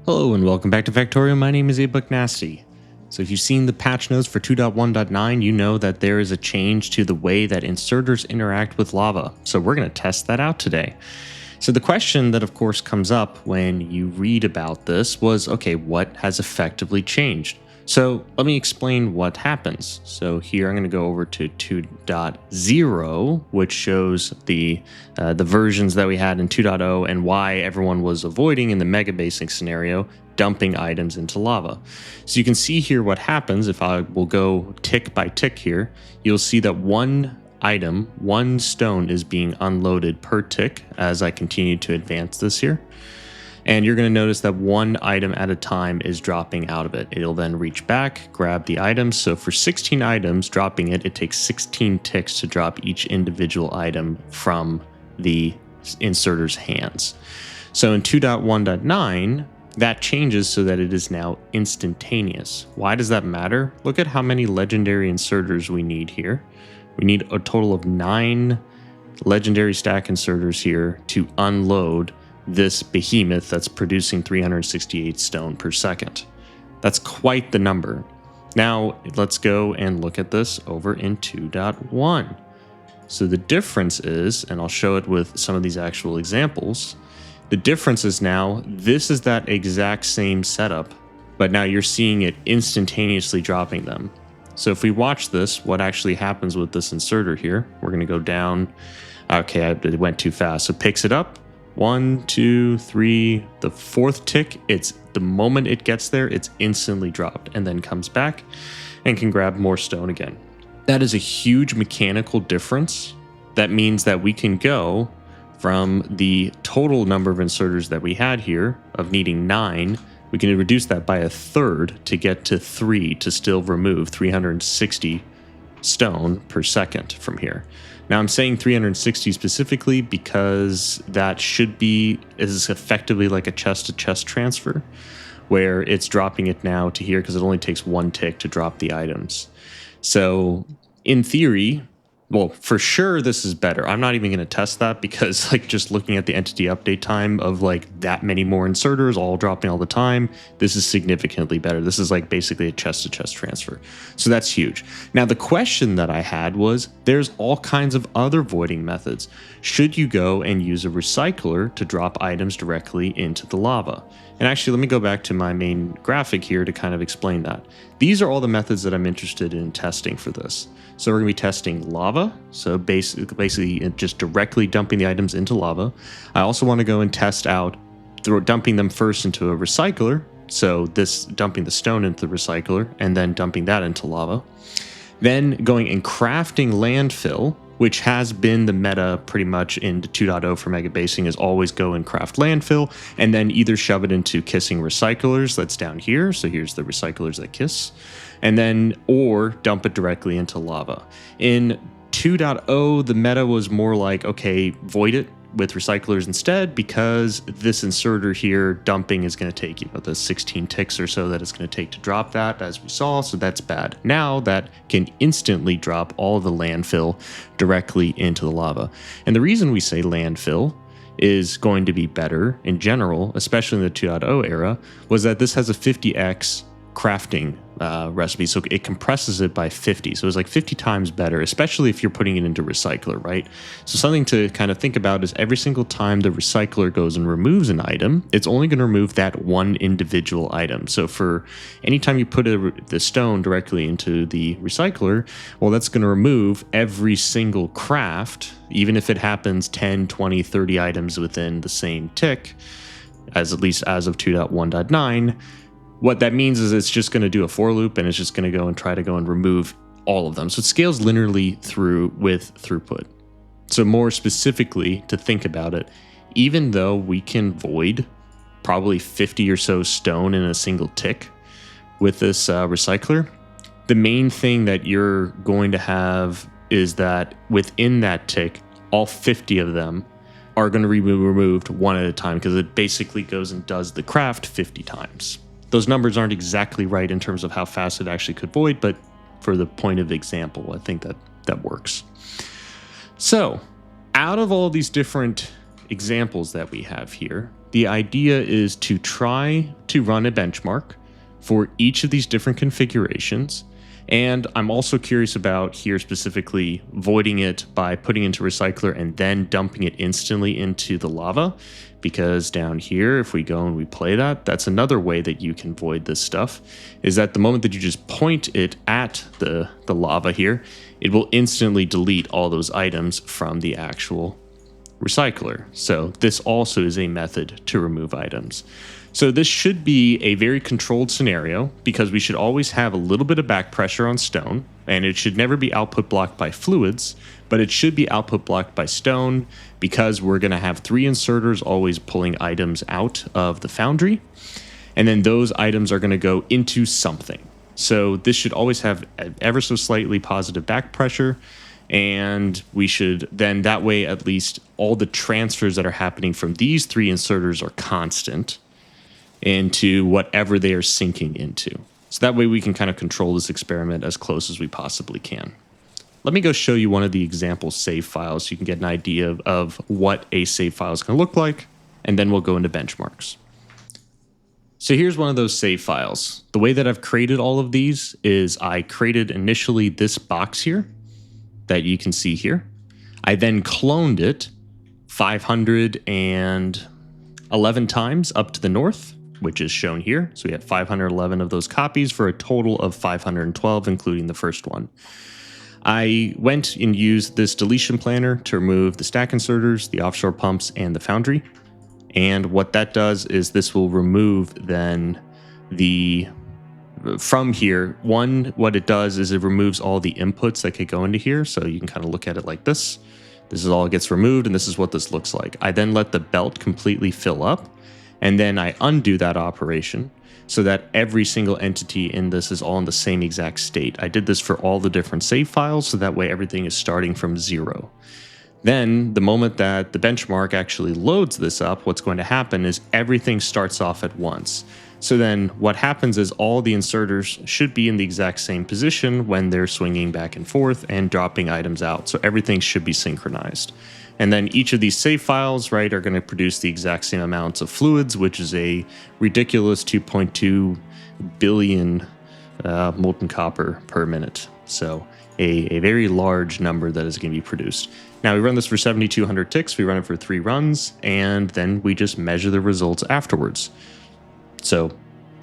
Hello and welcome back to Factorio. My name is Nasty. So if you've seen the patch notes for 2.1.9, you know that there is a change to the way that inserters interact with lava. So we're going to test that out today. So the question that of course comes up when you read about this was, okay, what has effectively changed? So let me explain what happens. So here I'm going to go over to 2.0, which shows the versions that we had in 2.0 and why everyone was avoiding in the mega basing scenario, dumping items into lava. So you can see here what happens if I will go tick by tick here. You'll see that one item, one stone is being unloaded per tick as I continue to advance this here. And you're going to notice that one item at a time is dropping out of it. It'll then reach back, grab the item. So for 16 items, dropping it, it takes 16 ticks to drop each individual item from the inserter's hands. So in 2.1.9, that changes so that it is now instantaneous. Why does that matter? Look at how many legendary inserters we need here. We need a total of 9 legendary stack inserters here to unload this behemoth that's producing 368 stone per second. That's quite the number. Now let's go and look at this over in 2.1. So the difference is, and I'll show it with some of these actual examples, the difference is now this is that exact same setup, but now you're seeing it instantaneously dropping them. So if we watch this, what actually happens with this inserter here, we're going to go down. Okay, it went too fast. So picks it up. 1, 2, 3, the 4th tick, it's the moment it gets there, it's instantly dropped and then comes back and can grab more stone again. That is a huge mechanical difference. That means that we can go from the total number of inserters that we had here of needing 9, we can reduce that by 1/3 to get to 3 to still remove 360 stone per second from here. Now I'm saying 360 specifically because that should be is effectively like a chest-to-chest transfer, where it's dropping it now to here because it only takes 1 tick to drop the items. So in theory, well, for sure this is better. I'm not even going to test that because like just looking at the entity update time of like that many more inserters all dropping all the time, this is significantly better. This is like basically a chest-to-chest transfer. So that's huge. Now the question that I had was there's all kinds of other voiding methods. Should you go and use a recycler to drop items directly into the lava? And actually, let me go back to my main graphic here to kind of explain that. These are all the methods that I'm interested in testing for this. So we're going to be testing lava, so basically just directly dumping the items into lava. I also want to go and test out dumping them first into a recycler, so this dumping the stone into the recycler and then dumping that into lava. Then going and crafting landfill, which has been the meta pretty much in 2.0 for mega basing, is always go and craft landfill and then either shove it into kissing recyclers, that's down here, so here's the recyclers that kiss, and then or dump it directly into lava. In 2.0, the meta was more like, okay, void it with recyclers instead, because this inserter here dumping is going to take, the 16 ticks or so that it's going to take to drop that, as we saw, so that's bad. Now that can instantly drop all of the landfill directly into the lava. And the reason we say landfill is going to be better in general, especially in the 2.0 era, was that this has a 50x crafting recipe, so it compresses it by 50, so it's like 50 times better, especially if you're putting it into recycler, right? So something to kind of think about is every single time the recycler goes and removes an item, it's only going to remove that one individual item. So for anytime you put the stone directly into the recycler, well, that's going to remove every single craft, even if it happens 10, 20, 30 items within the same tick, at least as of 2.1.9. What that means is it's just going to do a for loop and it's just going to go and try to go and remove all of them. So it scales linearly through with throughput. So more specifically to think about it, even though we can void probably 50 or so stone in a single tick with this recycler, the main thing that you're going to have is that within that tick, all 50 of them are going to be removed one at a time because it basically goes and does the craft 50 times. Those numbers aren't exactly right in terms of how fast it actually could void, but for the point of example, I think that works. So out of all these different examples that we have here, the idea is to try to run a benchmark for each of these different configurations. And I'm also curious about here specifically voiding it by putting into recycler and then dumping it instantly into the lava. Because down here, if we go and we play that, that's another way that you can void this stuff, is that the moment that you just point it at the lava here, it will instantly delete all those items from the actual recycler. So this also is a method to remove items. So this should be a very controlled scenario because we should always have a little bit of back pressure on stone, and it should never be output blocked by fluids, but it should be output blocked by stone because we're going to have 3 inserters always pulling items out of the foundry, and then those items are going to go into something. So this should always have ever so slightly positive back pressure, and we should then that way at least all the transfers that are happening from these 3 inserters are constant into whatever they are sinking into. So that way we can kind of control this experiment as close as we possibly can. Let me go show you one of the example save files so you can get an idea of what a save file is going to look like, and then we'll go into benchmarks. So here's one of those save files. The way that I've created all of these is I created initially this box here that you can see here. I then cloned it 511 times up to the north, which is shown here. So we have 511 of those copies for a total of 512, including the first one. I went and used this deletion planner to remove the stack inserters, the offshore pumps, and the foundry. And what that does is this will remove then from here, what it does is it removes all the inputs that could go into here. So you can kind of look at it like this. This is all gets removed, and this is what this looks like. I then let the belt completely fill up, and then I undo that operation so that every single entity in this is all in the same exact state. I did this for all the different save files, so that way everything is starting from 0. Then the moment that the benchmark actually loads this up, what's going to happen is everything starts off at once. So then what happens is all the inserters should be in the exact same position when they're swinging back and forth and dropping items out. So everything should be synchronized. And then each of these save files, right, are going to produce the exact same amounts of fluids, which is a ridiculous 2.2 billion molten copper per minute. So a very large number that is going to be produced. Now we run this for 7,200 ticks. We run it for 3 runs, and then we just measure the results afterwards. So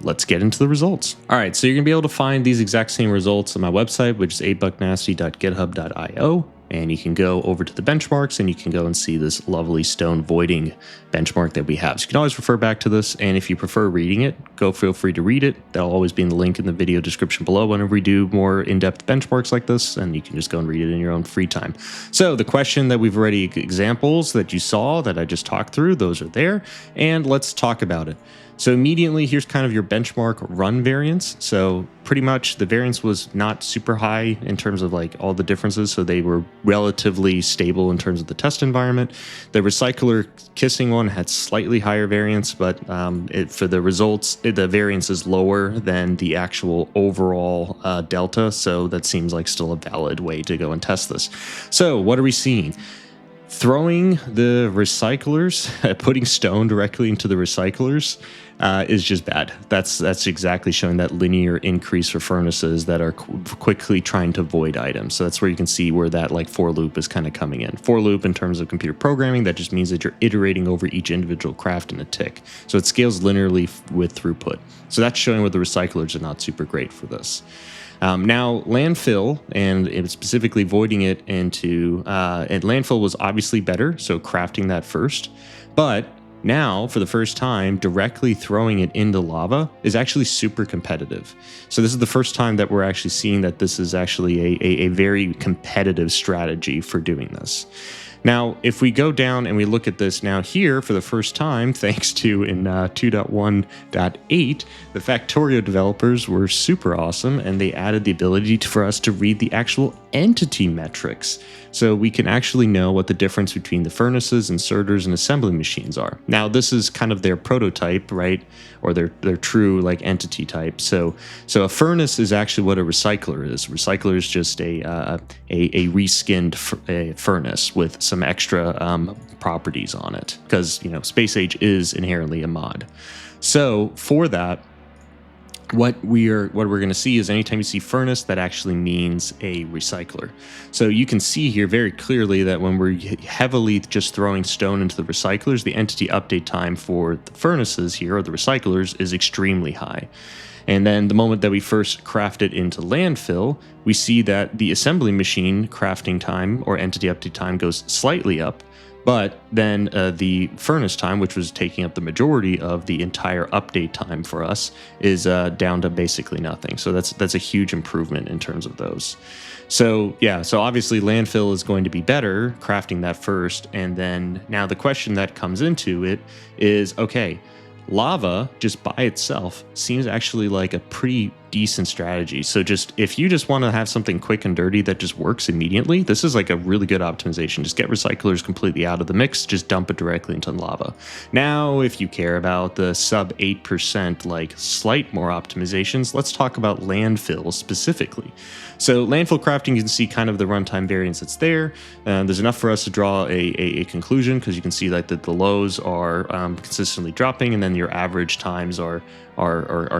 let's get into the results. All right, so you're gonna be able to find these exact same results on my website, which is 8bucknasty.github.io. And you can go over to the benchmarks and you can go and see this lovely stone voiding benchmark that we have. So you can always refer back to this. And if you prefer reading it, feel free to read it. That'll always be in the link in the video description below whenever we do more in-depth benchmarks like this. And you can just go and read it in your own free time. So the question that we've already examples that you saw that I just talked through, those are there. And let's talk about it. So immediately, here's kind of your benchmark run variance. So pretty much the variance was not super high in terms of like all the differences. So they were relatively stable in terms of the test environment. The recycler kissing one had slightly higher variance, but for the results, the variance is lower than the actual overall delta. So that seems like still a valid way to go and test this. So what are we seeing? Throwing the recyclers, putting stone directly into the recyclers is just bad. That's exactly showing that linear increase for furnaces that are quickly trying to void items. So that's where you can see where that like for loop is kind of coming in. For loop in terms of computer programming, that just means that you're iterating over each individual craft in a tick. So it scales linearly with throughput. So that's showing where the recyclers are not super great for this. Now, landfill, and specifically voiding it into, and landfill was obviously better, so crafting that first. But now, for the first time, directly throwing it into lava is actually super competitive. So this is the first time that we're actually seeing that this is actually a very competitive strategy for doing this. Now, if we go down and we look at this now here for the first time, thanks to in 2.1.8, the Factorio developers were super awesome, and they added the ability for us to read the actual entity metrics. So we can actually know what the difference between the furnaces, inserters, and assembly machines are. Now, this is kind of their prototype, right? Or their true like entity type. So a furnace is actually what a recycler is. Recycler is just a reskinned furnace with some extra properties on it, because space age is inherently a mod. So for that, what we're going to see is anytime you see furnace, that actually means a recycler. So you can see here very clearly that when we're heavily just throwing stone into the recyclers, the entity update time for the furnaces here, or the recyclers, is extremely high. And then the moment that we first craft it into landfill, we see that the assembly machine crafting time or entity update time goes slightly up. But then the furnace time, which was taking up the majority of the entire update time for us, is down to basically nothing. So that's a huge improvement in terms of those. So yeah, so obviously landfill is going to be better crafting that first. And then now the question that comes into it is, okay, lava just by itself seems actually like a pretty decent strategy. So just if you just want to have something quick and dirty that just works immediately, this is like a really good optimization. Just get recyclers completely out of the mix, just dump it directly into lava. Now, if you care about the sub 8%, like slight more optimizations, let's talk about landfill specifically. So landfill crafting, you can see kind of the runtime variance that's there. There's enough for us to draw a conclusion, because you can see like that the lows are consistently dropping, and then your average times are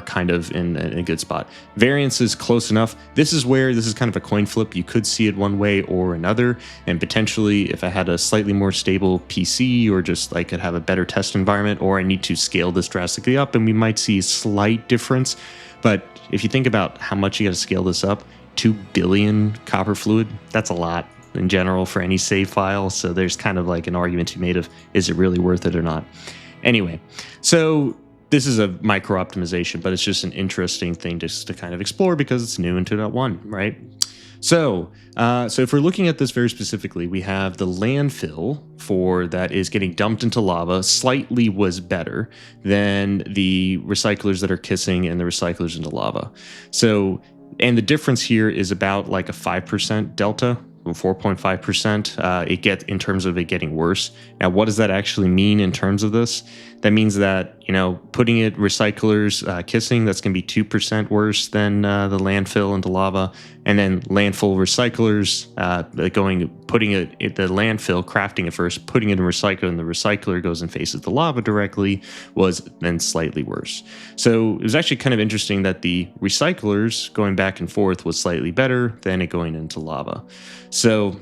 kind of in a good spot. Variance is close enough. This is kind of a coin flip. You could see it one way or another, and potentially if I had a slightly more stable PC, or just like could have a better test environment, or I need to scale this drastically up, and we might see a slight difference. But if you think about how much you got to scale this up, 2 billion copper fluid, that's a lot in general for any save file. So there's kind of like an argument to be made of, is it really worth it or not? Anyway, so this is a micro optimization, but it's just an interesting thing just to kind of explore because it's new in 2.1, right? So if we're looking at this very specifically, we have the landfill for that is getting dumped into lava slightly was better than the recyclers that are kissing and the recyclers into lava. So, and the difference here is about like a 5% delta, 4.5%. It gets in terms of it getting worse. Now, what does that actually mean in terms of this? That means that, putting it recyclers kissing, that's going to be 2% worse than the landfill into lava. And then landfill recyclers putting it at the landfill, crafting it first, putting it in recycler, and the recycler goes and faces the lava directly, was then slightly worse. So it was actually kind of interesting that the recyclers going back and forth was slightly better than it going into lava. So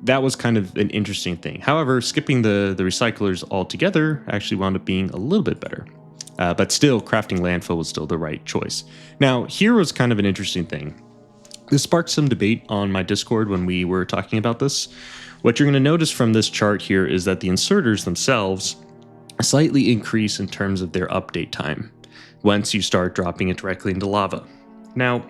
that was kind of an interesting thing. However, skipping the recyclers altogether actually wound up being a little bit better. But still, crafting landfill was still the right choice. Now, here was kind of an interesting thing. This sparked some debate on my Discord when we were talking about this. What you're going to notice from this chart here is that the inserters themselves slightly increase in terms of their update time once you start dropping it directly into lava. Now,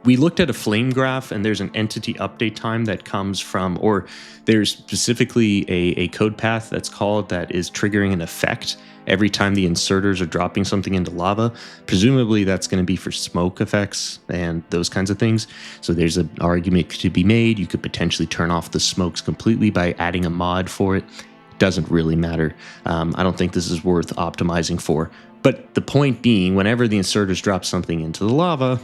we looked at a flame graph, and there's an entity update time that comes from, or there's specifically a code path that's called that is triggering an effect every time the inserters are dropping something into lava. Presumably that's going to be for smoke effects and those kinds of things. So there's an argument to be made. You could potentially turn off the smokes completely by adding a mod for it. Doesn't really matter. I don't think this is worth optimizing for. But the point being, whenever the inserters drop something into the lava,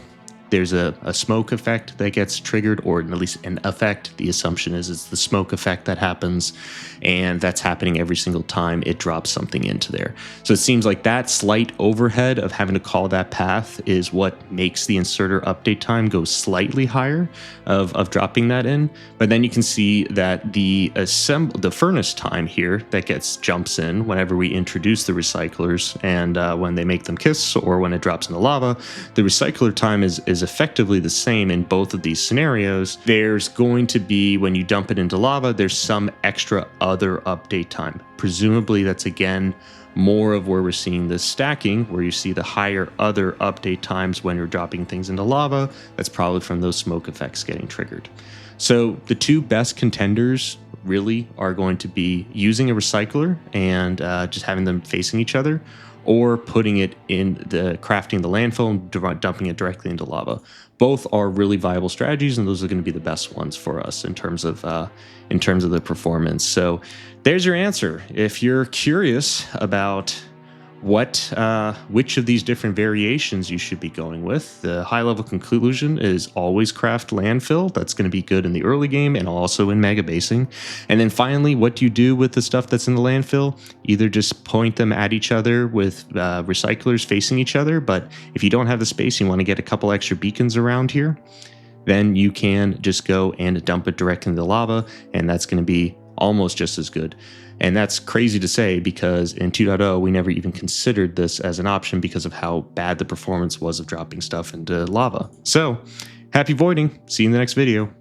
there's a smoke effect that gets triggered, or at least an effect. The assumption is it's the smoke effect that happens, and that's happening every single time it drops something into there. So it seems like that slight overhead of having to call that path is what makes the inserter update time go slightly higher of dropping that in. But then you can see that the furnace time here that jumps in whenever we introduce the recyclers, and when they make them kiss or when it drops in the lava, the recycler time is effectively the same in both of these scenarios. There's going to be, when you dump it into lava, there's some extra other update time. Presumably that's again more of where we're seeing this stacking, where you see the higher other update times when you're dropping things into lava. That's probably from those smoke effects getting triggered. So the two best contenders really are going to be using a recycler and just having them facing each other, or putting it in crafting the landfill and dumping it directly into lava. Both are really viable strategies, and those are going to be the best ones for us in terms of the performance. So there's your answer. If you're curious about which of these different variations you should be going with. The high level conclusion is always craft landfill. That's going to be good in the early game and also in mega basing. And then finally, what do you do with the stuff that's in the landfill? Either just point them at each other with recyclers facing each other, but if you don't have the space, you want to get a couple extra beacons around here, then you can just go and dump it directly into the lava, and that's going to be almost just as good. And that's crazy to say because in 2.0, we never even considered this as an option because of how bad the performance was of dropping stuff into lava. So, happy voiding. See you in the next video.